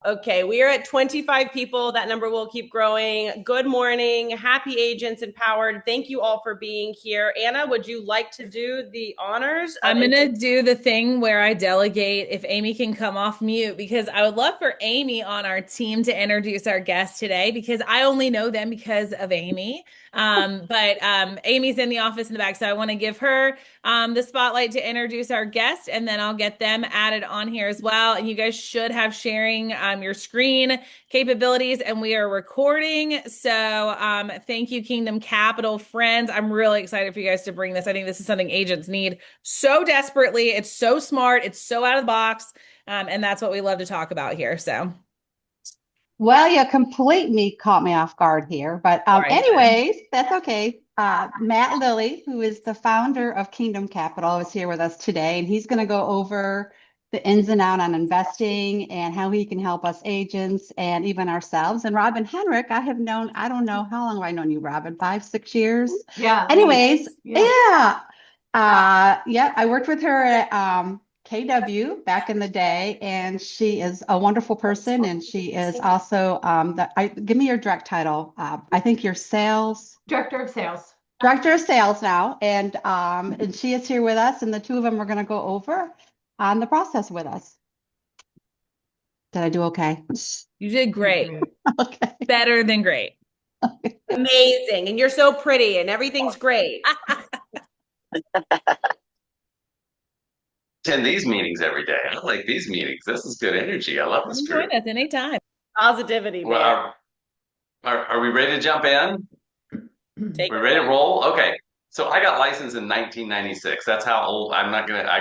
Okay, we are at 25 people. That number will keep growing. Good morning. Happy agents empowered. Thank you all for being here. Anna, would you like to do the honors? I'm going to do the thing where I delegate if Amy can come off mute because I would love for Amy on our team to introduce our guest today because I only know them because of Amy. But Amy's in the office in the back, so I want to give her the spotlight to introduce our guest, and then I'll get them added on here as well. And you guys should have sharing your screen capabilities, and we are recording. So thank you, Kingdom Capital friends. I'm really excited for you guys to bring this. I think this is something agents need so desperately. It's so smart. It's so out of the box. And that's what we love to talk about here. So, Well, you completely caught me off guard here, but sorry. anyways, that's okay. Matt Lillie, who is the founder of Kingdom Capital, is here with us today, and he's going to go over the ins and out on investing and how he can help us agents and even ourselves. And Robin Henricks, I have known, I don't know, how long have I known you, Robin? 5, 6 years? Yeah. Anyways, Yeah. yeah, I worked with her at KW back in the day, and she is a wonderful person, and she is also give me your direct title. I think you're sales Director of sales. director of sales now, and she is here with us, and the two of them are going to go over on the process with us. Did I do okay? You did great. Okay. Better than great. Amazing. And you're so pretty and everything's great. Attend these meetings every day. I like these meetings. This is good energy. I love this Join group. us anytime. Positivity, man. Well, are we ready to jump in? Take We're it ready to away. roll? Okay. So I got licensed in 1996. That's how old I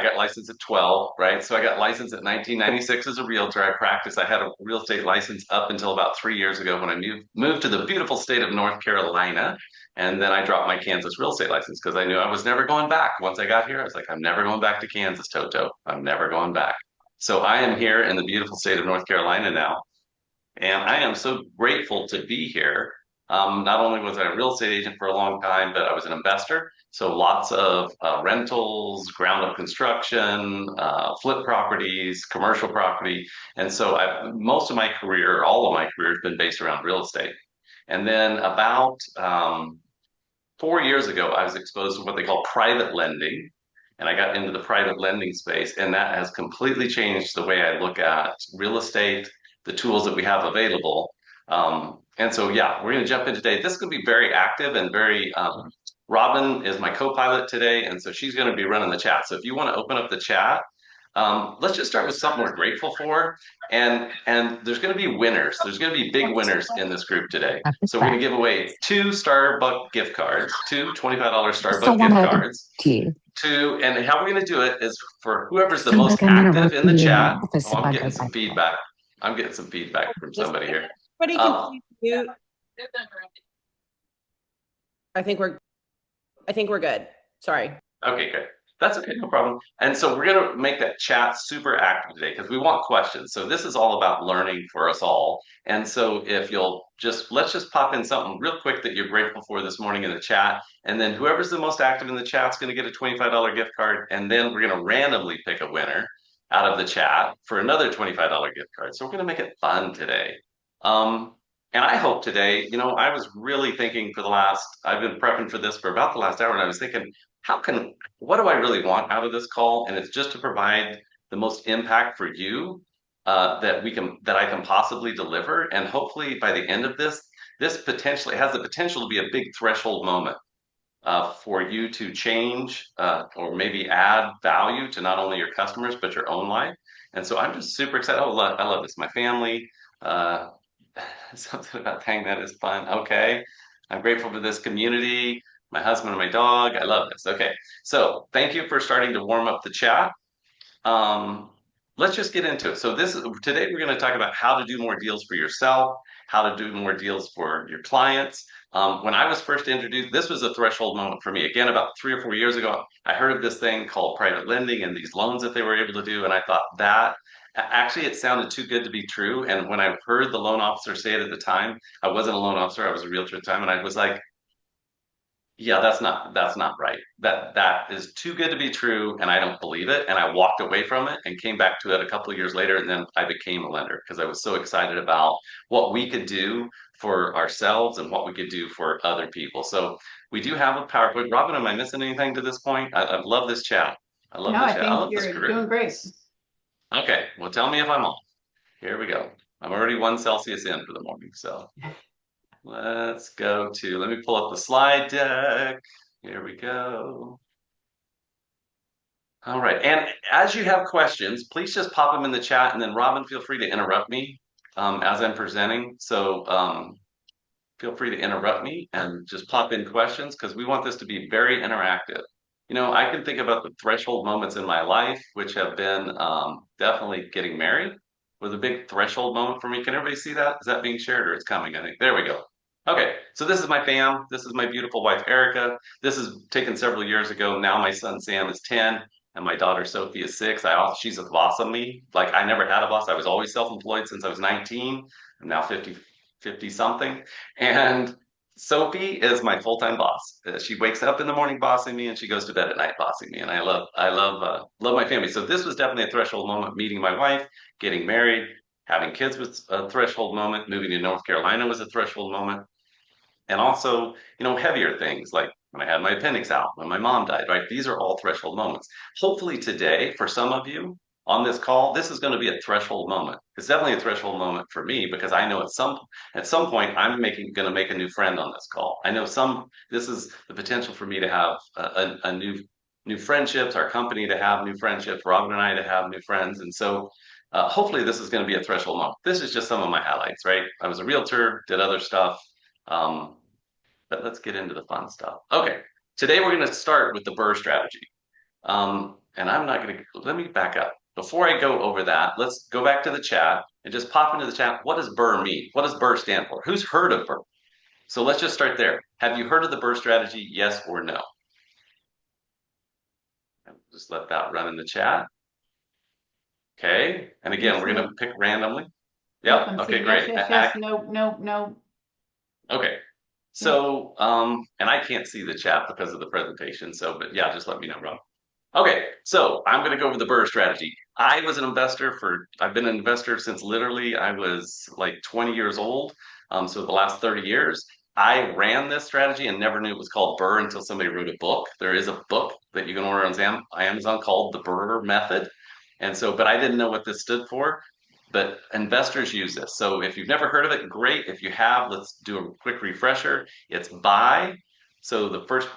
got licensed at 12, right? So I got licensed at 1996 as a realtor. I practiced. I had a real estate license up until about 3 years ago when I moved to the beautiful state of North Carolina. And then I dropped my Kansas real estate license because I knew I was never going back. Once I got here, I was like, I'm never going back to Kansas, Toto. I'm never going back. So I am here in the beautiful state of North Carolina now. And I am so grateful to be here. Not only was I a real estate agent for a long time, but I was an investor. So lots of rentals, ground up construction, flip properties, commercial property. And so most of my career, all of my career has been based around real estate. And then about 4 years ago, I was exposed to what they call private lending. And I got into the private lending space, and that has completely changed the way I look at real estate, the tools that we have available. And so, yeah, we're going to jump in today. This is going to be very active and very, Robin is my co-pilot today, and so she's going to be running the chat. So if you want to open up the chat, let's just start with something we're grateful for. And there's going to be winners. There's going to be big winners in this group today. So we're going to give away two Starbucks gift cards, two $25 Starbucks gift cards. And how we're going to do it is for whoever's the most active in the chat. Oh, I'm getting some feedback. I'm getting some feedback from somebody here. Everybody can please mute. I think we're good. Sorry. Okay, good. That's okay, no problem. And so we're going to make that chat super active today because we want questions. So this is all about learning for us all. And so if you'll let's just pop in something real quick that you're grateful for this morning in the chat. And then whoever's the most active in the chat is going to get a $25 gift card. And then we're going to randomly pick a winner out of the chat for another $25 gift card. So we're going to make it fun today. And I hope today, I was really thinking I've been prepping for this for about the last hour, and I was thinking, what do I really want out of this call? And it's just to provide the most impact for you that I can possibly deliver. And hopefully by the end of this potentially has the potential to be a big threshold moment for you to change or maybe add value to not only your customers, but your own life. And so I'm just super excited. Oh, I love this. My family, something about dang, that is fun. Okay. I'm grateful for this community, my husband and my dog. I love this. Okay. So thank you for starting to warm up the chat. Let's just get into it. So today we're going to talk about how to do more deals for yourself, how to do more deals for your clients. When I was first introduced, this was a threshold moment for me. Again, about 3 or 4 years ago, I heard of this thing called private lending and these loans that they were able to do. And I thought actually, it sounded too good to be true. And when I heard the loan officer say it at the time, I wasn't a loan officer, I was a realtor at the time. And I was like, Yeah, that's not right. That is too good to be true, and I don't believe it. And I walked away from it and came back to it a couple of years later, and then I became a lender because I was so excited about what we could do for ourselves and what we could do for other people. So we do have a PowerPoint. Robin, am I missing anything to this point? I love this chat. I love No, the I chat. I think love this you're group. doing great. Okay, well, tell me if I'm on. Here we go. I'm already 1 Celsius in for the morning, so. Let's go to, let me pull up the slide deck. Here we go. All right. And as you have questions, please just pop them in the chat. And then Robin, feel free to interrupt me as I'm presenting. So feel free to interrupt me and just pop in questions because we want this to be very interactive. You know, I can think about the threshold moments in my life, which have been definitely getting married was a big threshold moment for me. Can everybody see that? Is that being shared or it's coming? I think. There we go. Okay, so this is my fam. This is my beautiful wife, Erica. This is taken several years ago. Now my son, Sam, is 10 and my daughter, Sophie, is 6. She's a boss of me. Like I never had a boss. I was always self-employed since I was 19. I'm now 50 something. And Sophie is my full-time boss. She wakes up in the morning bossing me, and she goes to bed at night bossing me. And love my family. So this was definitely a threshold moment. Meeting my wife, getting married, having kids was a threshold moment. Moving to North Carolina was a threshold moment. And also, heavier things like when I had my appendix out, when my mom died, right? These are all threshold moments. Hopefully today, for some of you on this call, this is going to be a threshold moment. It's definitely a threshold moment for me because I know at some point I'm going to make a new friend on this call. I know this is the potential for me to have a new friendships, our company to have new friendships, Robin and I to have new friends. And so hopefully this is going to be a threshold moment. This is just some of my highlights, right? I was a realtor, did other stuff. But let's get into the fun stuff. Okay, today we're going to start with the BRRRR strategy. And I'm not going to, let me back up. Before I go over that, let's go back to the chat and just pop into the chat. What does BRRRR mean? What does BRRRR stand for? Who's heard of BRRRR? So let's just start there. Have you heard of the BRRRR strategy? Yes or no? Just let that run in the chat. Okay, and again, we're going to pick randomly. Yep, okay, great. Yes, no, no, no. Okay. So, and I can't see the chat because of the presentation. So, but yeah, just let me know, Rob. Okay, so I'm going to go over the BRRRR strategy. I've been an investor since literally I was like 20 years old. So the last 30 years, I ran this strategy and never knew it was called BRRRR until somebody wrote a book. There is a book that you can order on Amazon called the BRRRR Method. And so, but I didn't know what this stood for. But investors use this. So if you've never heard of it, great. If you have, let's do a quick refresher. It's buy. So the first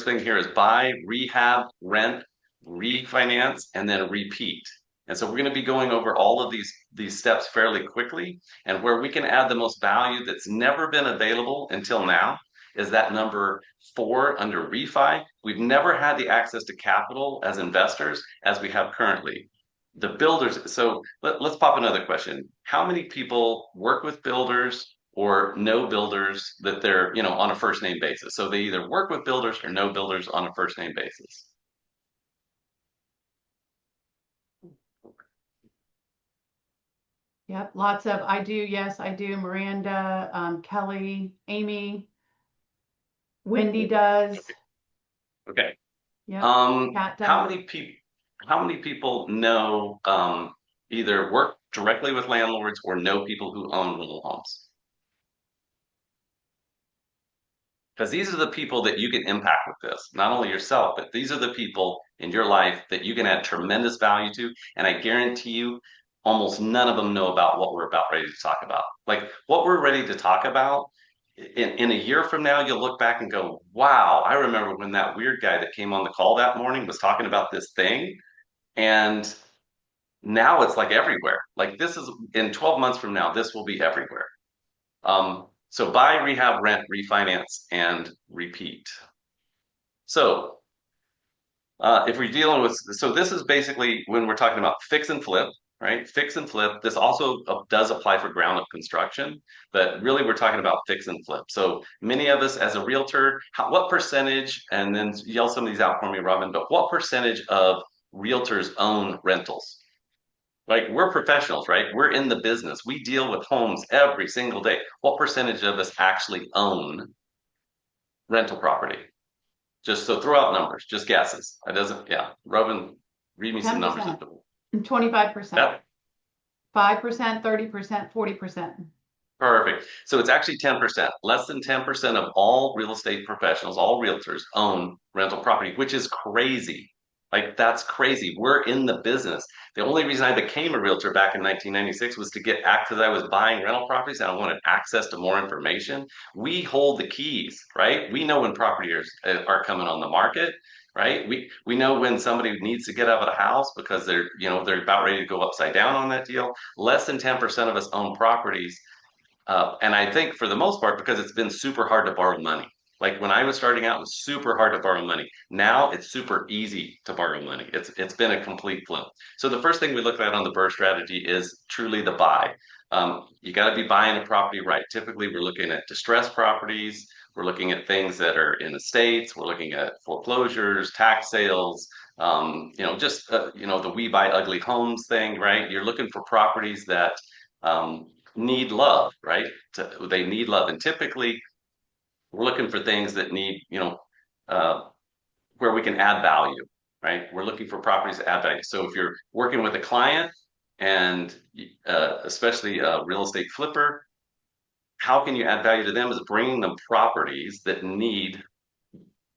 thing here is buy, rehab, rent, refinance, and then repeat. And so we're going to be going over all of these steps fairly quickly. And where we can add the most value that's never been available until now is that number 4 under refi. We've never had the access to capital as investors as we have currently. The builders, so let's pop another question. How many people work with builders or know builders that they're, on a first name basis? So they either work with builders or know builders on a first name basis. Yep, lots of, I do, yes, I do. Miranda, Kelly, Amy, Wendy does. Okay. Yeah. How many people know either work directly with landlords or know people who own little homes? Because these are the people that you can impact with this, not only yourself, but these are the people in your life that you can add tremendous value to. And I guarantee you, almost none of them know about what we're about ready to talk about. Like what we're ready to talk about in a year from now, you'll look back and go, wow, I remember when that weird guy that came on the call that morning was talking about this thing. And now it's like everywhere. Like this is in 12 months from now, this will be everywhere. So buy, rehab, rent, refinance, and repeat. So if we're dealing with, so this is basically when we're talking about fix and flip, right? Fix and flip. This also does apply for ground up construction, but really we're talking about fix and flip. So many of us as a realtor, what percentage, and then yell some of these out for me, Robin, but what percentage of realtors own rentals? Like we're professionals, right? We're in the business. We deal with homes every single day. What percentage of us actually own rental property? Just so throw out numbers, just guesses. It doesn't, yeah. Robin, read me some numbers. 10%, 25%, That 5%, 30%, 40%. perfect. So it's actually 10%. Less than 10% of all real estate professionals, all realtors own rental property, which is crazy. Like that's crazy. We're in the business. The only reason I became a realtor back in 1996 was to get because I was buying rental properties and I wanted access to more information. We hold the keys, right? We know when properties are coming on the market, right? We know when somebody needs to get out of the house because they're about ready to go upside down on that deal. Less than 10% of us own properties, and I think for the most part, because it's been super hard to borrow money. Like when I was starting out, it was super hard to borrow money. Now it's super easy to borrow money. It's been a complete flip. So the first thing we look at on the BRRRR strategy is truly the buy. You got to be buying a property right. Typically, we're looking at distressed properties. We're looking at things that are in estates. We're looking at foreclosures, tax sales. The we buy ugly homes thing, right? You're looking for properties that need love, right? They need love. And typically we're looking for things that need, uh, where we can add value, right? We're looking for properties that add value. So if you're working with a client and especially a real estate flipper, how can you add value to them is bringing them properties that need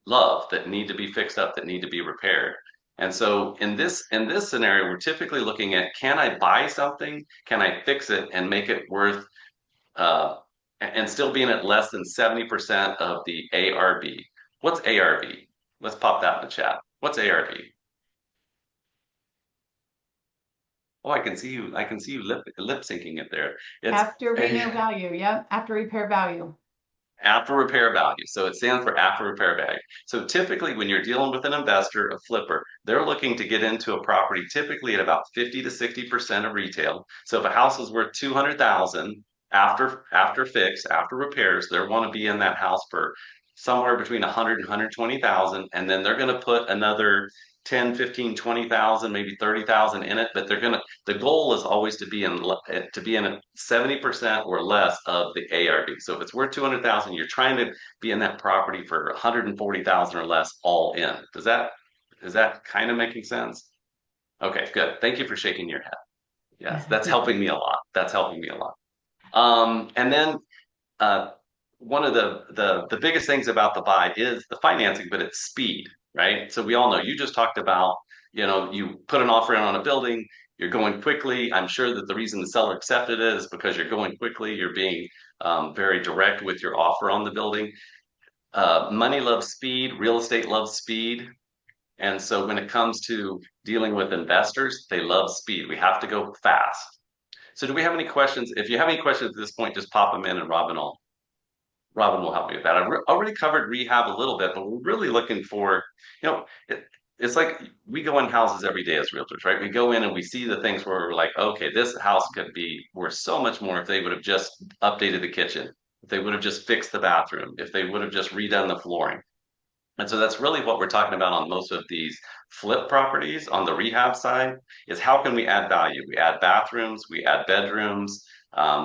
love, that need to be fixed up, that need to be repaired. And so in this scenario, we're typically looking at, can I buy something? Can I fix it and make it worth uh, and still being at less than 70% of the ARV. What's ARV? Let's pop that in the chat. What's ARV? Oh, I can see you. I can see you lip syncing it there. It's After repair value. Yep. After repair value. after repair value. So it stands for after repair value. So typically when you're dealing with an investor, a flipper, they're looking to get into a property typically at about 50 to 60% of retail. So if a house is worth 200,000 after fix, after repairs, they want to be in that house for somewhere between 100 and 120,000, and then they're going to put another 10, 15, 20,000, maybe 30,000 in it, but the goal is always to be in 70% or less of the ARV. So if it's worth 200,000, you're trying to be in that property for 140,000 or less all in. Is that kind of making sense? Okay, good. Thank you for shaking your head. Yes, that's helping me a lot. That's helping me a lot. And then uh, one of the biggest things about the buy is the financing, but it's speed, right? So we all know you just talked about, you put an offer in on a building, you're going quickly. I'm sure that the reason the seller accepted it is because you're going quickly. You're being very direct with your offer on the building. Money loves speed, real estate loves speed. And so when it comes to dealing with investors, they love speed. We have to go fast. So do we have any questions? If you have any questions at this point, just pop them in and Robin will help me with that. I've already covered rehab a little bit, but we're really looking for, you know, it's like we go in houses every day as realtors, right? We go in and we see the things where we're like, okay, this house could be worth so much more if they would have just updated the kitchen, if they would have just fixed the bathroom, if they would have just redone the flooring. And so that's really what we're talking about on most of these flip properties on the rehab side is how can we add value? We add bathrooms, we add bedrooms,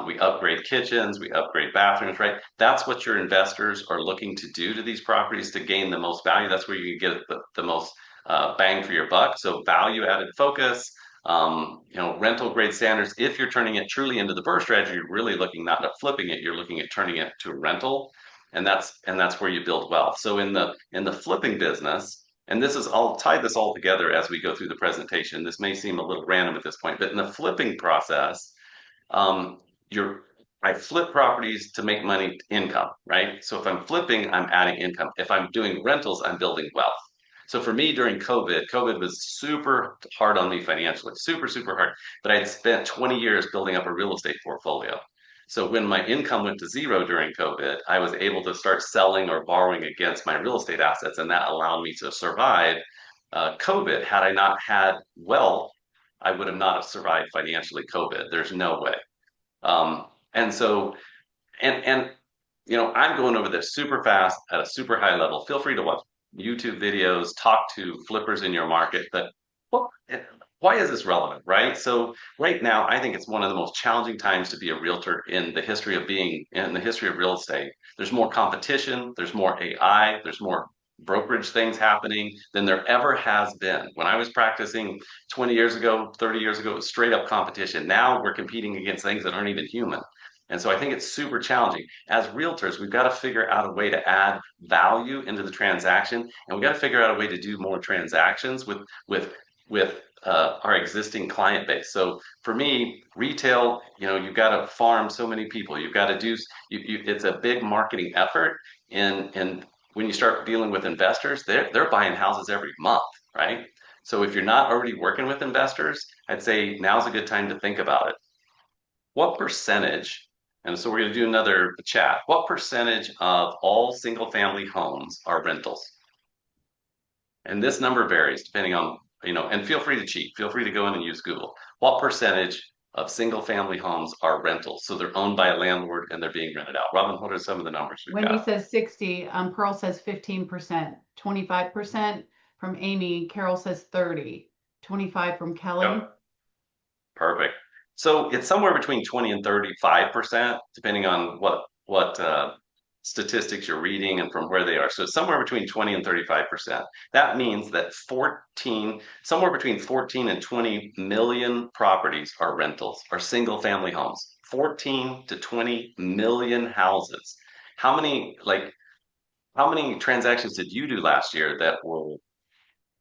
we upgrade kitchens, we upgrade bathrooms, right? That's what your investors are looking to do to these properties to gain the most value. That's where you can get the most bang for your buck. So value added focus, rental grade standards. If you're turning it truly into the BRRRR strategy, you're really looking not at flipping it, you're looking at turning it to a rental, and that's where you build wealth. So in the flipping business, and I'll tie this all together as we go through the presentation. This may seem a little random at this point, but in the flipping process, um, you're I flip properties to make money income, right? So if I'm flipping, I'm adding income. If I'm doing rentals, I'm building wealth. So for me during COVID was super hard on me financially, super, super hard. But I'd spent 20 years building up a real estate portfolio. So when my income went to zero during COVID, I was able to start selling or borrowing against my real estate assets, and that allowed me to survive COVID. Had I not had wealth, I would have not have survived financially COVID. There's no way. And so, and I'm going over this super fast at a super high level. Feel free to watch YouTube videos, talk to flippers in your market. But why is this relevant, right? So right now, I think it's one of the most challenging times to be a realtor in the history of real estate. There's more competition, there's more AI, there's more brokerage things happening than there ever has been. When I was practicing 20 years ago, 30 years ago, it was straight up competition. Now we're competing against things that aren't even human. And so I think it's super challenging. As realtors, we've got to figure out a way to add value into the transaction, and we've got to figure out a way to do more transactions with our existing client base. So for me, retail, you've got to farm so many people. You've got to it's a big marketing effort. And when you start dealing with investors, they're buying houses every month, right? So if you're not already working with investors, I'd say now's a good time to think about it. What percentage, and so we're going to do another chat, what percentage of all single family homes are rentals? And this number varies depending on, and feel free to cheat. Feel free to go in and use Google. What percentage of single family homes are rentals? So they're owned by a landlord and they're being rented out. Robin, what are some of the numbers we've Wendy got? says 60. Pearl says 15%. 25% from Amy. Carol says 30. 25 from Kelly. Yep. Perfect. So it's somewhere between 20 and 35%, depending on what statistics you're reading and from where they are. So somewhere between 20 and 35%. That means that somewhere between 14 and 20 million properties are rentals, are single family homes. 14 to 20 million houses. How many transactions did you do last year that were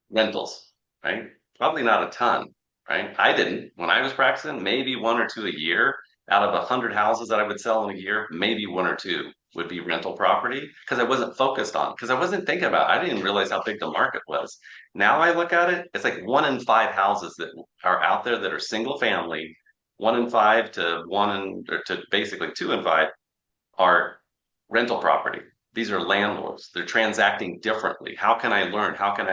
rentals, right? Probably not a ton, right? I didn't. When I was practicing, maybe one or two a year. Out of 100 houses that I would sell in a year, maybe one or two would be rental property because I wasn't focused on, because I wasn't thinking about it. I didn't realize how big the market was. Now I look at it, it's like 1 in 5 houses that are out there that are single family, 1 in 5 to basically 2 in 5 are rental property. These are landlords. They're transacting differently. How can I learn? How can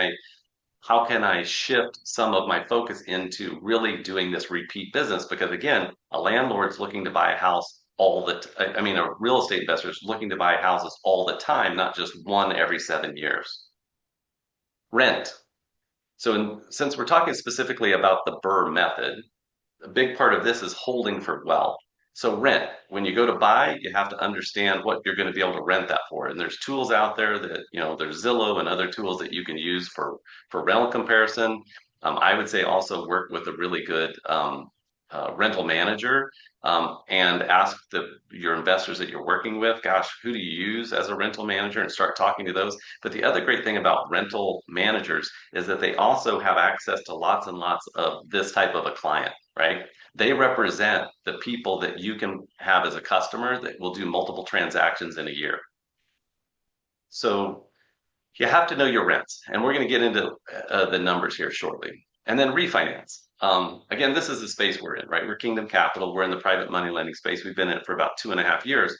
I shift some of my focus into really doing this repeat business? Because again, a landlord's looking to buy a house a real estate investor is looking to buy houses all the time, not just one every 7 years. Rent. So since we're talking specifically about the BRRRR method, a big part of this is holding for wealth. So rent, when you go to buy, you have to understand what you're going to be able to rent that for. And there's tools out there that, there's Zillow and other tools that you can use for rental comparison. I would say also work with a really good rental manager, and ask your investors that you're working with, gosh, who do you use as a rental manager, and start talking to those. But the other great thing about rental managers is that they also have access to lots and lots of this type of a client, right? They represent the people that you can have as a customer that will do multiple transactions in a year. So you have to know your rents, and we're going to get into the numbers here shortly. And then refinance. Again, this is the space we're in, right? We're Kingdom Capital. We're in the private money lending space. We've been in it for about 2.5 years.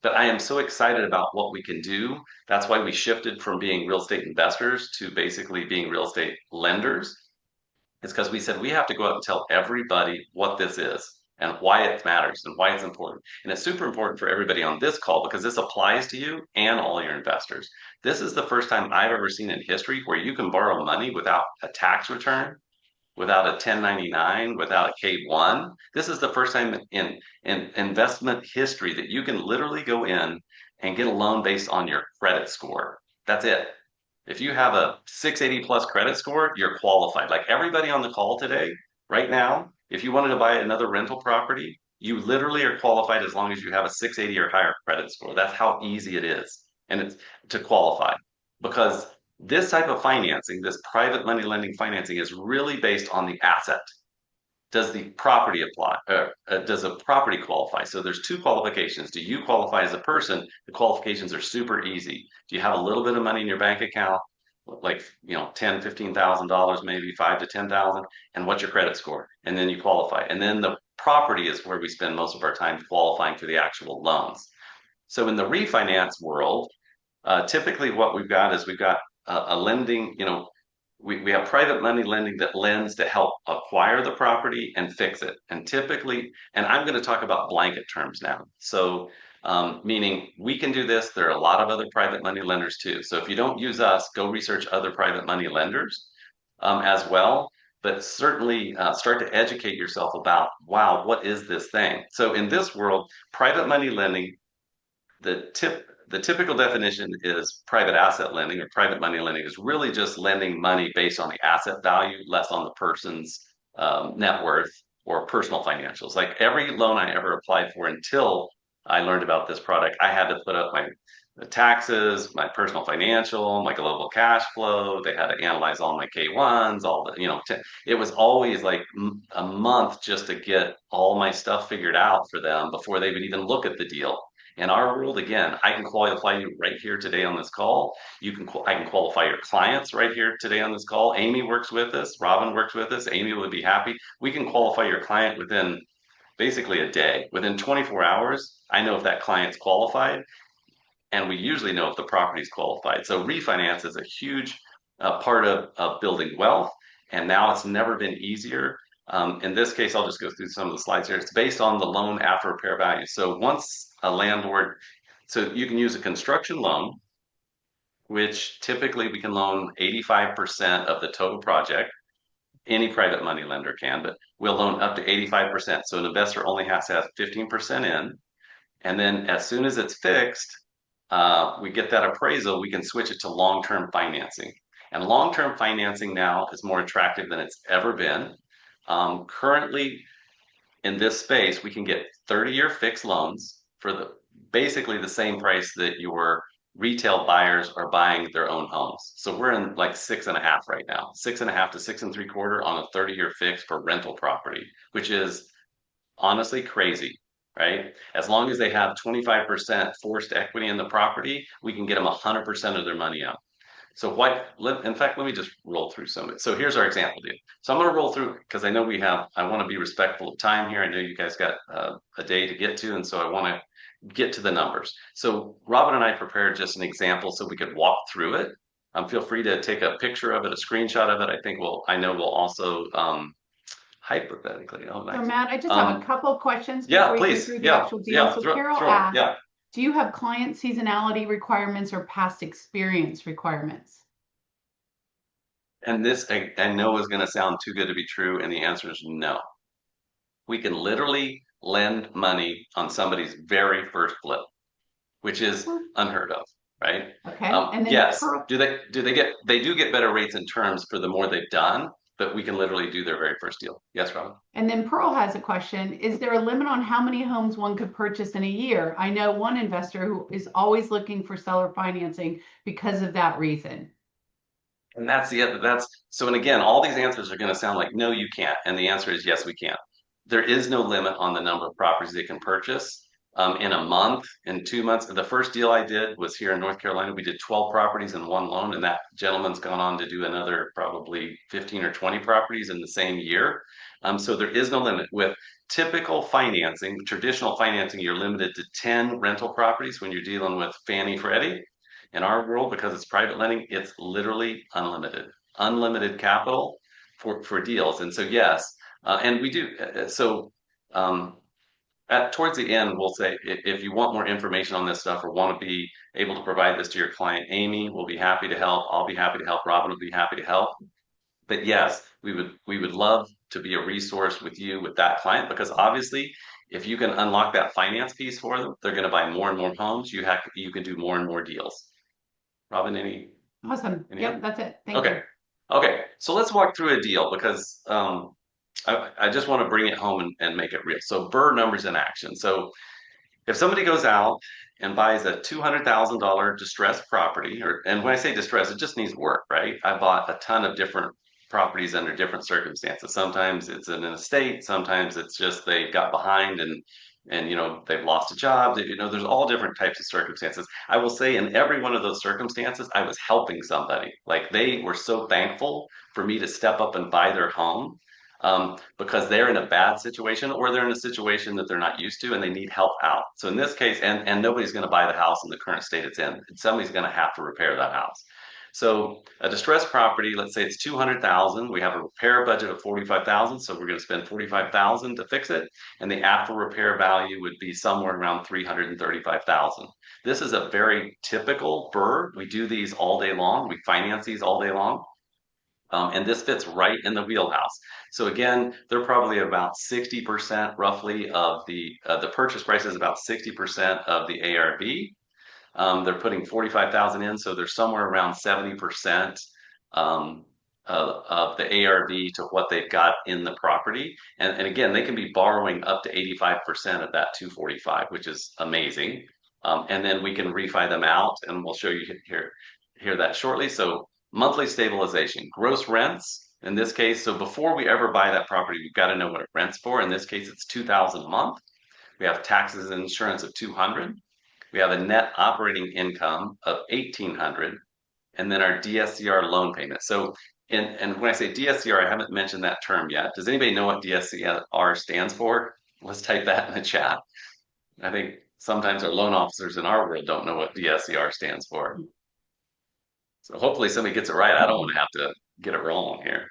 But I am so excited about what we can do. That's why we shifted from being real estate investors to basically being real estate lenders. It's because we said we have to go out and tell everybody what this is and why it matters and why it's important. And it's super important for everybody on this call because this applies to you and all your investors. This is the first time I've ever seen in history where you can borrow money without a tax return, without a 1099, without a K-1. This is the first time in investment history that you can literally go in and get a loan based on your credit score. That's it. If you have a 680 plus credit score, you're qualified. Like everybody on the call today, right now, if you wanted to buy another rental property, you literally are qualified as long as you have a 680 or higher credit score. That's how easy it is. And it's to qualify, because this type of financing, this private money lending financing, is really based on the asset. Does the property apply? Does a property qualify? So there's two qualifications. Do you qualify as a person? The qualifications are super easy. Do you have a little bit of money in your bank account, like $10,000, $15,000, maybe 5 to 10,000, and what's your credit score? And then you qualify. And then the property is where we spend most of our time qualifying for the actual loans. So in the refinance world, typically what we've got is we've got a lending, we have private money lending that lends to help acquire the property and fix it. And typically, and I'm going to talk about blanket terms now. So meaning we can do this. There are a lot of other private money lenders too. So if you don't use us, go research other private money lenders as well. but certainly start to educate yourself about, wow, what is this thing? So in this world, private money lending, the typical definition is private asset lending, or private money lending is really just lending money based on the asset value, less on the person's net worth or personal financials. Like every loan I ever applied for until I learned about this product, I had to put up my taxes, my personal financial, my global cash flow. They had to analyze all my K1s, all the, it was always like a month just to get all my stuff figured out for them before they would even look at the deal. In our world, again, I can qualify you right here today on this call. I can qualify your clients right here today on this call. Amy works with us. Robin works with us. Amy would be happy. We can qualify your client within basically a day. Within 24 hours, I know if that client's qualified, and we usually know if the property is qualified. So refinance is a huge part of building wealth, and now it's never been easier. In this case, I'll just go through some of the slides here. It's based on the loan after repair value. So once a landlord, so you can use a construction loan, which typically we can loan 85% of the total project. Any private money lender can, but we'll loan up to 85%. So an investor only has to have 15% in. And then as soon as it's fixed, we get that appraisal, we can switch it to long-term financing. And long-term financing now is more attractive than it's ever been. Currently, in this space, we can get 30-year fixed loans for basically the same price that your retail buyers are buying their own homes. So we're in like 6.5 right now, 6.5 to 6.75 on a 30-year fix for rental property, which is honestly crazy, right? As long as they have 25% forced equity in the property, we can get them 100% of their money out. So in fact, let me just roll through some of it. So here's our example deal. So I'm going to roll through because I know I want to be respectful of time here. I know you guys got a day to get to, and so I want to get to the numbers. So Robin and I prepared just an example so we could walk through it. Feel free to take a picture of it, a screenshot of it. I know we'll also hypothetically. Oh, nice. So Matt, I just have a couple of questions Yeah, before we please. go through the actual deal. So Carol asked, yeah. do you have client seasonality requirements or past experience requirements? And this, I know, is going to sound too good to be true, and the answer is no. We can literally lend money on somebody's very first flip, which is unheard of, right? Okay. And then yes, they do get better rates and terms for the more they've done, but we can literally do their very first deal. Yes, Robin? And then Pearl has a question. Is there a limit on how many homes one could purchase in a year? I know one investor who is always looking for seller financing because of that reason. And and again, all these answers are going to sound like, no, you can't. And the answer is yes, we can. There is no limit on the number of properties they can purchase. In a month, in 2 months. The first deal I did was here in North Carolina. We did 12 properties in one loan, and that gentleman's gone on to do another probably 15 or 20 properties in the same year. So there is no limit. With typical financing, traditional financing, you're limited to 10 rental properties when you're dealing with Fannie Freddie. In our world, because it's private lending, it's literally unlimited capital for deals. And so, yes, and we do. Towards the end, we'll say if you want more information on this stuff or want to be able to provide this to your client, Amy will be happy to help. I'll be happy to help. Robin will be happy to help. But yes, we would love to be a resource with you with that client, because obviously, if you can unlock that finance piece for them, they're going to buy more and more homes. You can do more and more deals. Robin, Awesome. Yep, that's it. Thank you. Okay. So let's walk through a deal because I just want to bring it home and make it real. So BRRRR numbers in action. So if somebody goes out and buys a $200,000 distressed property, and when I say distressed, it just needs work, right? I bought a ton of different properties under different circumstances. Sometimes it's in an estate, sometimes it's just they got behind and they've lost a job. There's all different types of circumstances. I will say in every one of those circumstances, I was helping somebody. Like they were so thankful for me to step up and buy their home. Because they're in a bad situation or they're in a situation that they're not used to and they need help out. So in this case, and nobody's going to buy the house in the current state it's in. Somebody's going to have to repair that house. So a distressed property, let's say it's 200,000. We have a repair budget of 45,000. So we're going to spend 45,000 to fix it. And the after repair value would be somewhere around 335,000. This is a very typical BRRRR. We do these all day long. We finance these all day long. And this fits right in the wheelhouse. So again, they're probably about 60% roughly of the purchase price is about 60% of the ARV. They're putting 45,000 in, so they're somewhere around 70% um, of the ARV to what they've got in the property. And again, they can be borrowing up to 85% of that 245, which is amazing. And then we can refi them out, and we'll show you here that shortly. So monthly stabilization, gross rents in this case. So before we ever buy that property, we've got to know what it rents for. In this case, it's 2,000 a month. We have taxes and insurance of 200. We have a net operating income of 1,800, and then our DSCR loan payment. So, and when I say DSCR, I haven't mentioned that term yet. Does anybody know what DSCR stands for? Let's type that in the chat. I think sometimes our loan officers in our world don't know what DSCR stands for. So hopefully somebody gets it right. I don't want to have to get it wrong here.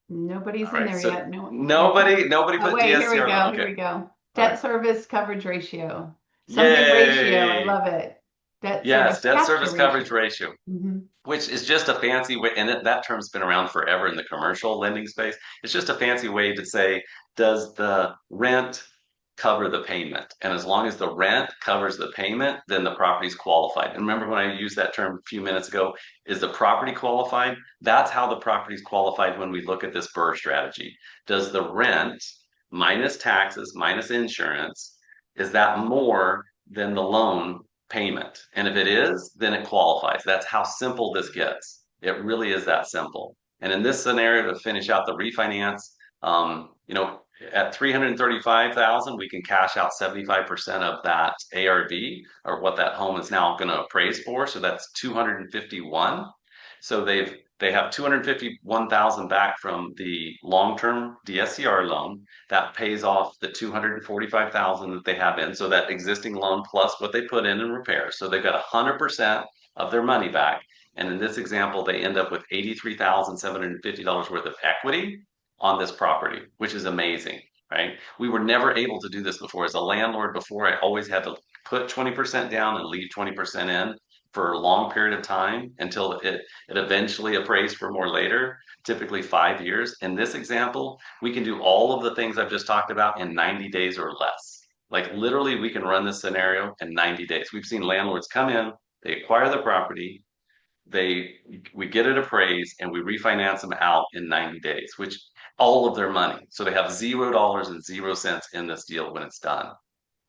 Nobody's All in right, there so yet. No, nobody oh, put wait, DSCR. here we go. Okay. Here we go. All Debt right. service coverage ratio. Something ratio. I Yay! love it. Debt Yes, service debt capture service coverage ratio, hmm which is just a fancy way, and that term's been around forever in the commercial lending space. It's just a fancy way to say, does the rent cover the payment? And as long as the rent covers the payment, then the property's qualified. And remember when I used that term a few minutes ago, is the property qualified? That's how the property's qualified when we look at this BRRRR strategy. Does the rent minus taxes, minus insurance, is that more than the loan payment? And if it is, then it qualifies. That's how simple this gets. It really is that simple. And in this scenario, to finish out the refinance, you know, at 335,000, we can cash out 75% of that ARV or what that home is now going to appraise for. So that's 251. So they have 251,000 back from the long-term DSCR loan that pays off the 245,000 that they have in. So that existing loan plus what they put in repairs. So they've got 100% of their money back. And in this example, they end up with $83,750 worth of equity on this property, which is amazing, right? We were never able to do this before. As a landlord before, I always had to put 20% down and leave 20% in for a long period of time until it eventually appraised for more later, typically 5 years. In this example, we can do all of the things I've just talked about in 90 days or less. Like literally, we can run this scenario in 90 days. We've seen landlords come in, they acquire the property, we get it appraised, and we refinance them out in 90 days, which all of their money. So they have $0 and 0 cents in this deal when it's done.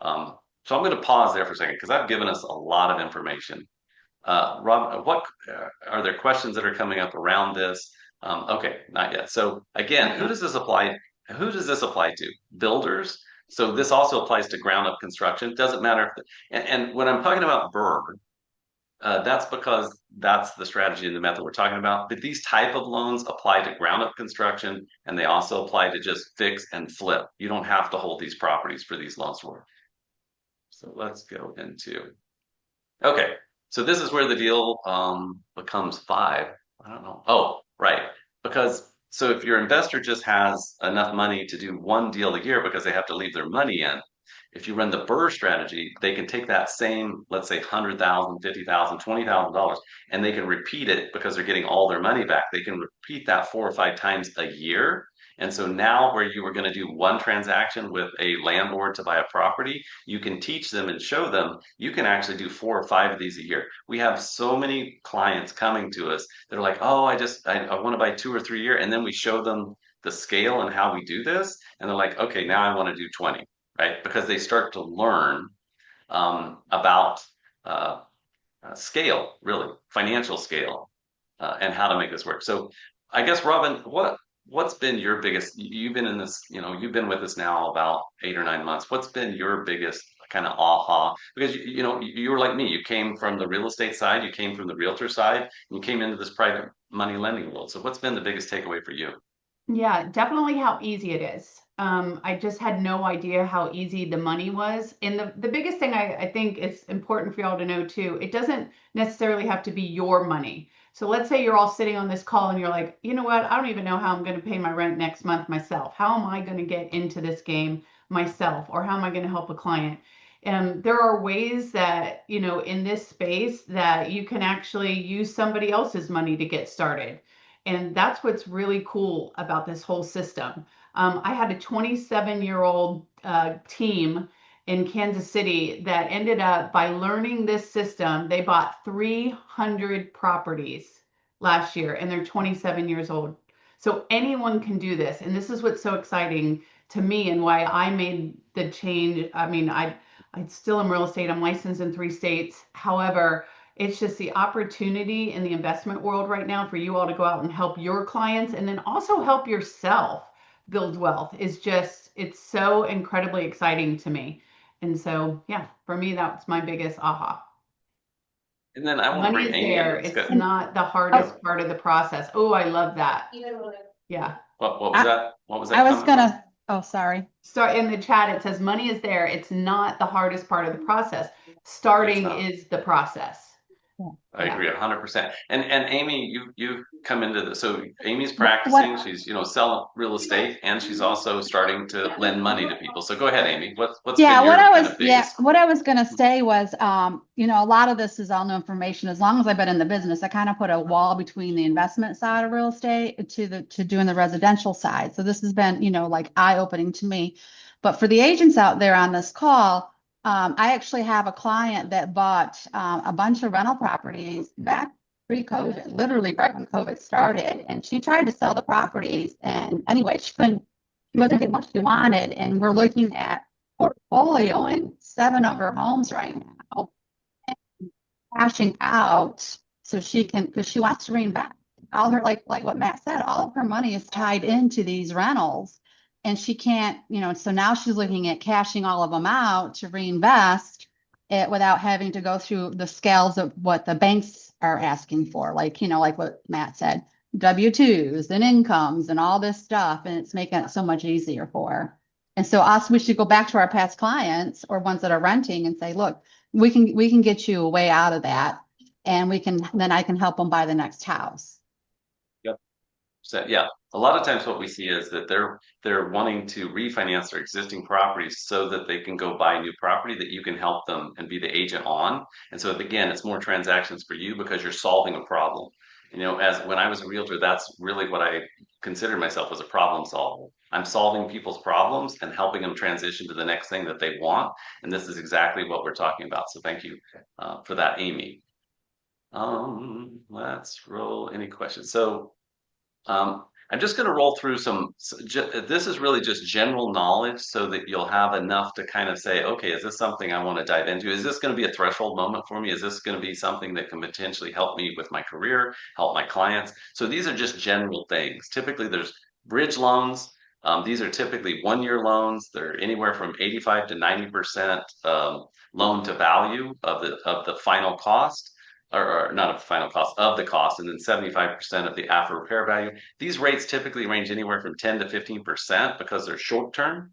So I'm going to pause there for a second because I've given us a lot of information. Rob, what are there questions that are coming up around this? Okay, not yet. So again, who does this apply? Who does this apply to? Builders. So this also applies to ground up construction. Doesn't matter if, and when I'm talking about BRRRR, that's because that's the strategy and the method we're talking about. But these type of loans apply to ground up construction, and they also apply to just fix and flip. You don't have to hold these properties for these loans to work. So let's go into, okay. So this is where the deal becomes 5. I don't know. Oh, right. Because so if your investor just has enough money to do one deal a year because they have to leave their money in, if you run the BRRRR strategy, they can take that same, let's say, 100,000, 50,000, $20,000, and they can repeat it because they're getting all their money back. They can repeat that 4 or 5 times a year. And so now where you were going to do one transaction with a landlord to buy a property, you can teach them and show them you can actually do 4 or 5 of these a year. We have so many clients coming to us that are like, oh, I want to buy 2 or 3 a year. And then we show them the scale and how we do this. And they're like, okay, now I want to do 20, right? Because they start to learn about scale, really, financial scale, and how to make this work. So I guess, Robin, what's been your biggest, you've been in this, you've been with us now about 8 or 9 months. What's been your biggest kind of aha? Because, you were like me, you came from the real estate side, you came from the realtor side, and you came into this private money lending world. So what's been the biggest takeaway for you? Yeah, definitely how easy it is. I just had no idea how easy the money was. And the biggest thing I think is important for y'all to know too, it doesn't necessarily have to be your money. So let's say you're all sitting on this call and you're like, you know what? I don't even know how I'm going to pay my rent next month myself. How am I going to get into this game myself? Or how am I going to help a client? There are ways that, in this space that you can actually use somebody else's money to get started. And that's what's really cool about this whole system. I had a 27-year-old team in Kansas City that ended up, by learning this system, they bought 300 properties last year, and they're 27 years old. So anyone can do this. And this is what's so exciting to me and why I made the change. I mean, I still am real estate. I'm licensed in 3 states. However, it's just the opportunity in the investment world right now for you all to go out and help your clients, and then also help yourself build wealth, is just, it's so incredibly exciting to me. And so, yeah, for me, that's my biggest aha. And then I want to Money bring is Amy there. in. It's not the hardest part of the process. Oh, I love that. Yeah. What was that? What was that I was coming from? gonna, oh, sorry. Start in the chat. It says money is there. It's not the hardest part of the process. It's Starting not. is the process. I agree 100%. And Amy, you come into this. So Amy's What, practicing. She's selling real estate, and she's also starting to lend money to people. So go ahead, Amy. What's yeah, been what your I kind was, of yeah, biggest? what I was gonna say was, a lot of this is all new information. As long as I've been in the business, I kind of put a wall between the investment side of real estate to doing the residential side. So this has been, like eye-opening to me. But for the agents out there on this call, I actually have a client that bought a bunch of rental properties back pre-COVID, literally right when COVID started, and she tried to sell the properties. And anyway, she wasn't getting what she wanted, and we're looking at portfolio in 7 of her homes right now, cashing out so she can, because she wants to reinvest. All her, like what Matt said, all of her money is tied into these rentals, and she can't, so now she's looking at cashing all of them out to reinvest it without having to go through the scales of what the banks are asking for, like what Matt said, W-2s and incomes and all this stuff, and it's making it so much easier for her. And so we should go back to our past clients or ones that are renting and say, look, we can get you a way out of that, and then I can help them buy the next house. Yep. So yeah, a lot of times what we see is that they're wanting to refinance their existing properties so that they can go buy new property that you can help them and be the agent on. And so again, it's more transactions for you because you're solving a problem. As when I was a realtor, that's really what I considered myself, as a problem solver. I'm solving people's problems and helping them transition to the next thing that they want. And this is exactly what we're talking about. So thank you for that, Amy. Let's roll any questions. So I'm just going to roll through this is really just general knowledge so that you'll have enough to kind of say, okay, is this something I want to dive into? Is this going to be a threshold moment for me? Is this going to be something that can potentially help me with my career, help my clients? So these are just general things. Typically, there's bridge loans. These are typically 1-year loans. They're anywhere from 85 to 90% loan to value of the final cost. Or not of the final cost, of the cost, and then 75% of the after repair value. These rates typically range anywhere from 10 to 15% because they're short term.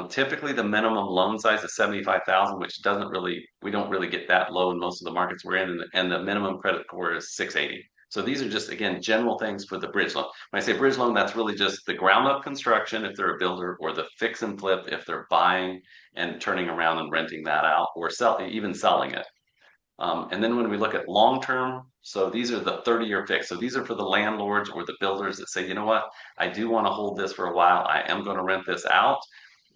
Typically, the minimum loan size is 75,000, which we don't really get that low in most of the markets we're in, and the minimum credit score is 680. So these are just, again, general things for the bridge loan. When I say bridge loan, that's really just the ground up construction if they're a builder, or the fix and flip if they're buying and turning around and renting that out, or even selling it. And then when we look at long term, so these are the 30-year fix. So these are for the landlords or the builders that say, you know what, I do want to hold this for a while. I am going to rent this out.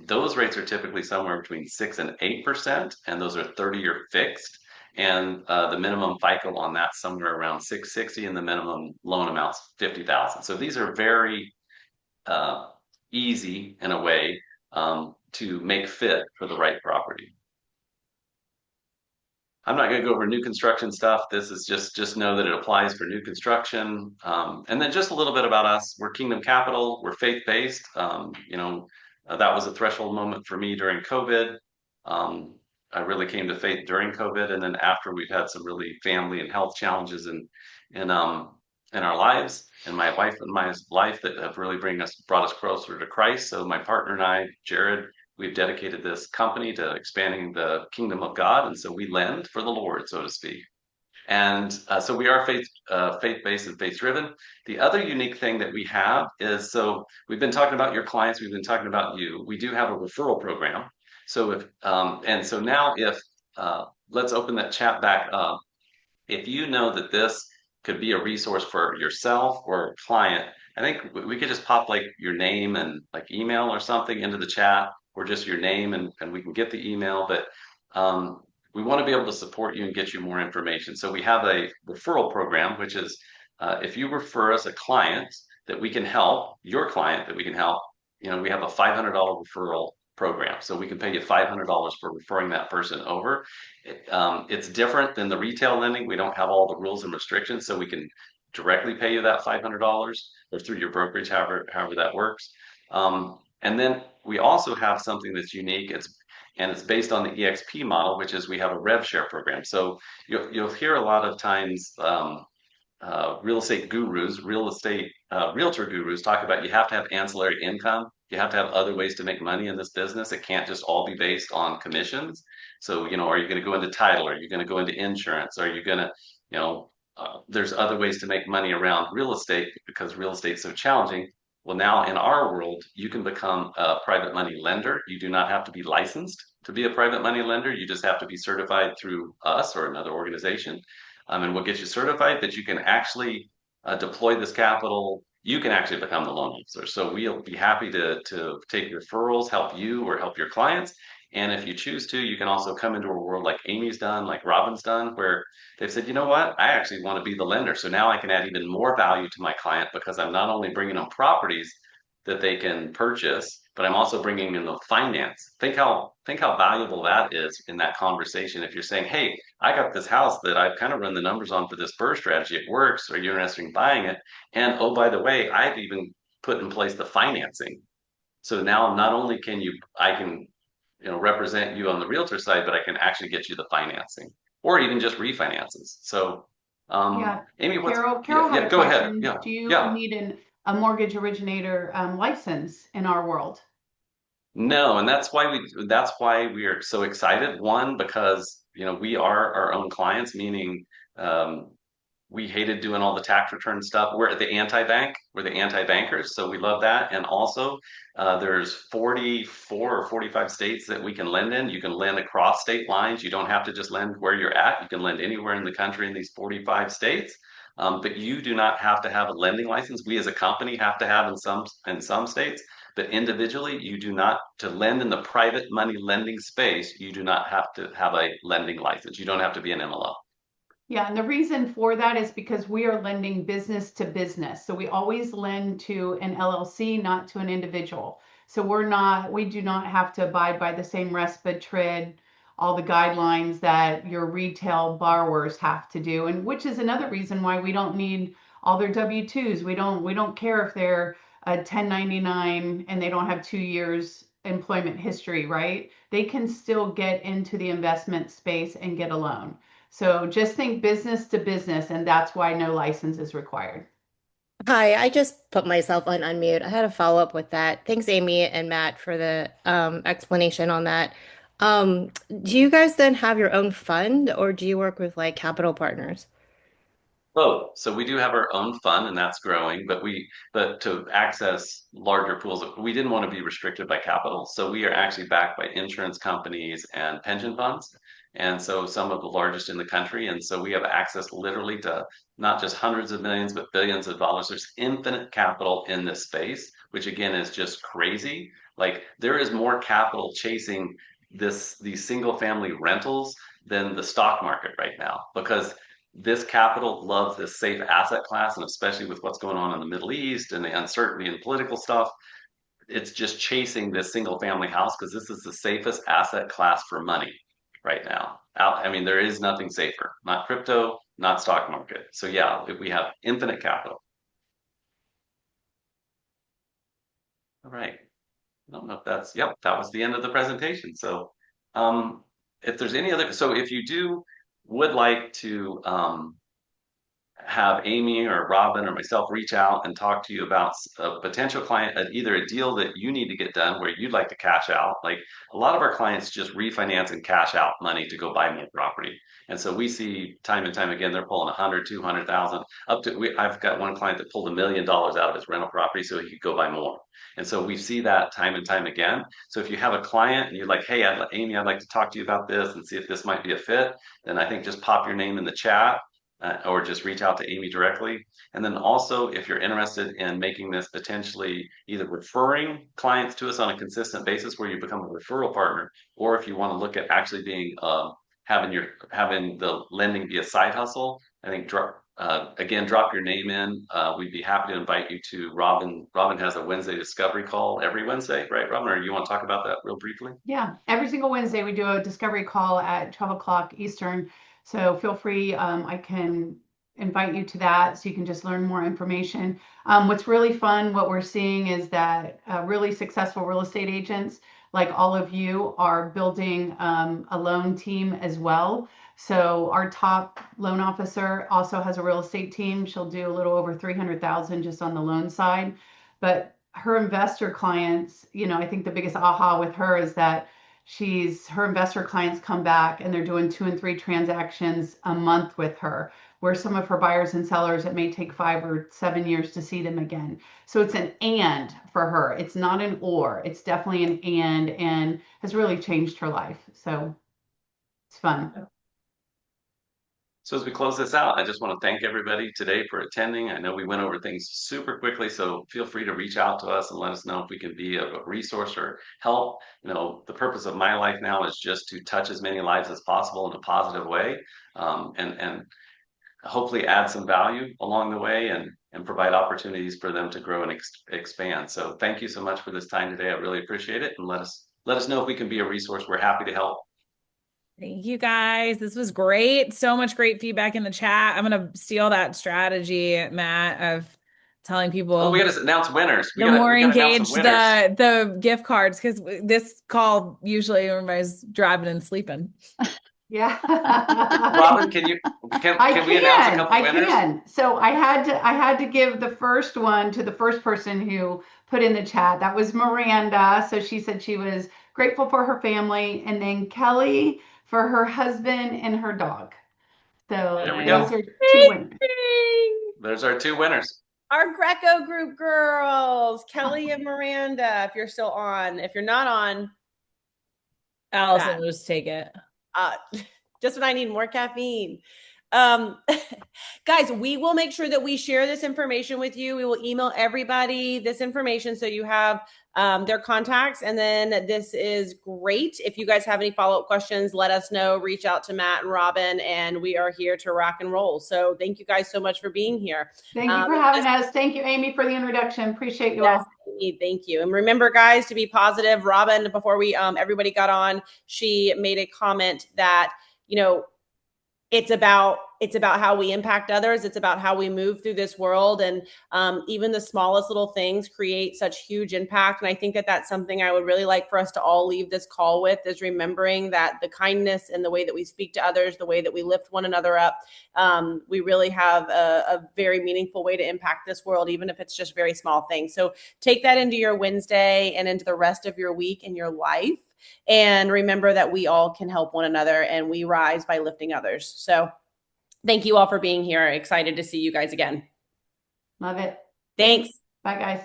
Those rates are typically somewhere between 6 and 8%, and those are 30-year fixed. And the minimum FICO on that somewhere around 660, and the minimum loan amount's 50,000. So these are very easy in a way to make fit for the right property. I'm not going to go over new construction stuff. This is just know that it applies for new construction. And then just a little bit about us. We're Kingdom Capital. We're faith-based. That was a threshold moment for me during COVID. I really came to faith during COVID, and then after, we've had some really family and health challenges in our lives, and my wife and my life, that have really brought us closer to Christ. So my partner and I, Jared, we've dedicated this company to expanding the kingdom of God, and so we lend for the Lord, so to speak. And so we are faith-based and faith-driven. The other unique thing that we have is, so we've been talking about your clients, we've been talking about you. We do have a referral program. So now if let's open that chat back up. If you know that this could be a resource for yourself or a client, I think we could just pop like your name and like email or something into the chat, or just your name, and we can get the email. But we want to be able to support you and get you more information. So we have a referral program, which is if you refer us a client that we can help, your client that we can help, we have a $500 referral program. So we can pay you $500 for referring that person over. It's different than the retail lending. We don't have all the rules and restrictions, so we can directly pay you that $500 or through your brokerage, however that works. And then we also have something that's unique. It's based on the EXP model, which is we have a rev share program. So you'll hear a lot of times real estate gurus, realtor gurus talk about you have to have ancillary income. You have to have other ways to make money in this business. It can't just all be based on commissions. So, are you going to go into title? Are you going to go into insurance? Are you going to, there's other ways to make money around real estate because real estate's so challenging. Well, now in our world, you can become a private money lender. You do not have to be licensed to be a private money lender. You just have to be certified through us or another organization. And we'll get you certified that you can actually deploy this capital. You can actually become the loan officer. So we'll be happy to take referrals, help you or help your clients. And if you choose to, you can also come into a world like Amy's done, like Robin's done, where they've said, you know what, I actually want to be the lender. So now I can add even more value to my client because I'm not only bringing them properties that they can purchase, but I'm also bringing in the finance. Think how valuable that is in that conversation. If you're saying, hey, I got this house that I've kind of run the numbers on for this BRRRR strategy, it works. Are you interested in buying it? And oh, by the way, I've even put in place the financing. So now not only I can represent you on the realtor side, but I can actually get you the financing or even just refinances. So Yeah. Amy, Carol yeah, had a go ahead. question. Yeah. Do you Yeah. need a mortgage originator license in our world? No, and that's why we are so excited. One, because we are our own clients, meaning um, we hated doing all the tax return stuff. We're the anti-bank. We're the anti-bankers, so we love that. And also, there's 44 or 45 states that we can lend in. You can lend across state lines. You don't have to just lend where you're at. You can lend anywhere in the country in these 45 states. But you do not have to have a lending license. We as a company have to have in some states, but individually, you do not, to lend in the private money lending space, you do not have to have a lending license. You don't have to be an MLO. Yeah, and the reason for that is because we are lending business to business. So we always lend to an LLC, not to an individual. So we do not have to abide by the same RESPA, TRID, all the guidelines that your retail borrowers have to do. And which is another reason why we don't need all their W-2s. We don't care if they're a 1099 and they don't have 2 years employment history, right? They can still get into the investment space and get a loan. So just think business to business, and that's why no license is required. Hi, I just put myself on unmute. I had a follow-up with that. Thanks, Amy and Matt, for the explanation on that. Do you guys then have your own fund, or do you work with like capital partners? Oh, so we do have our own fund and that's growing, but to access larger pools, we didn't want to be restricted by capital. So we are actually backed by insurance companies and pension funds. And so some of the largest in the country. And so we have access literally to not just hundreds of millions, but billions of dollars. There's infinite capital in this space, which again is just crazy. Like there is more capital chasing these single family rentals than the stock market right now because this capital loves this safe asset class, and especially with what's going on in the Middle East and the uncertainty and political stuff, it's just chasing this single family house because this is the safest asset class for money right now. I mean, there is nothing safer, not crypto, not stock market. So yeah, we have infinite capital. All right. I don't know if that was the end of the presentation. So if there's any other, so if you would like to have Amy or Robin or myself reach out and talk to you about a potential client, either a deal that you need to get done where you'd like to cash out. Like a lot of our clients just refinance and cash out money to go buy more property. And so we see time and time again, they're pulling 100, 200,000 up to, I've got one client that pulled $1 million out of his rental property so he could go buy more. And so we see that time and time again. So if you have a client and you're like, hey, Amy, I'd like to talk to you about this and see if this might be a fit, then I think just pop your name in the chat, or just reach out to Amy directly. And then also, if you're interested in making this potentially either referring clients to us on a consistent basis where you become a referral partner, or if you want to look at actually being having the lending be a side hustle, I think again, drop your name in. We'd be happy to invite you to Robin. Robin has a Wednesday discovery call every Wednesday, right, Robin? Or you want to talk about that real briefly? Yeah, every single Wednesday we do a discovery call at 12 o'clock Eastern. So feel free, I can invite you to that so you can just learn more information. What's really fun, what we're seeing is that really successful real estate agents, like all of you, are building a loan team as well. So our top loan officer also has a real estate team. She'll do a little over 300,000 just on the loan side. But her investor clients, I think the biggest aha with her is that her investor clients come back and they're doing 2 and 3 transactions a month with her, where some of her buyers and sellers, it may take 5 or 7 years to see them again. So it's an and for her. It's not an or. It's definitely an and has really changed her life. So it's fun. So as we close this out, I just want to thank everybody today for attending. I know we went over things super quickly, so feel free to reach out to us and let us know if we can be a resource or help. The purpose of my life now is just to touch as many lives as possible in a positive way, and hopefully add some value along the way and provide opportunities for them to grow and expand. So thank you so much for this time today. I really appreciate it, and let us know if we can be a resource. We're happy to help. Thank you guys. This was great. So much great feedback in the chat. I'm going to steal that strategy, Matt, of telling people. Oh, we got to announce winners. The more engaged the gift cards, because this call usually everybody's driving and sleeping. Yeah. Robin, can we announce a couple winners? I can. So I had to give the first one to the first person who put in the chat. That was Miranda. So she said she was grateful for her family, and then Kelly for her husband and her dog. So those are 2 winners. There's our 2 winners. Our Greco group girls, Kelly and Miranda, if you're still on. If you're not on, Allison will just take it. Just when I need more caffeine. Guys, we will make sure that we share this information with you. We will email everybody this information so you have their contacts. And then this is great. If you guys have any follow-up questions, let us know. Reach out to Matt and Robin, and we are here to rock and roll. So thank you guys so much for being here. Thank you for having us. Thank you, Amy, for the introduction. Appreciate you all. Thank you. And remember, guys, to be positive. Robin, before we everybody got on, she made a comment that, it's about how we impact others. It's about how we move through this world. And even the smallest little things create such huge impact. And I think that that's something I would really like for us to all leave this call with, is remembering that the kindness and the way that we speak to others, the way that we lift one another up, we really have a very meaningful way to impact this world, even if it's just very small things. So take that into your Wednesday and into the rest of your week and your life. And remember that we all can help one another, and we rise by lifting others. So thank you all for being here. Excited to see you guys again. Love it. Thanks. Bye, guys.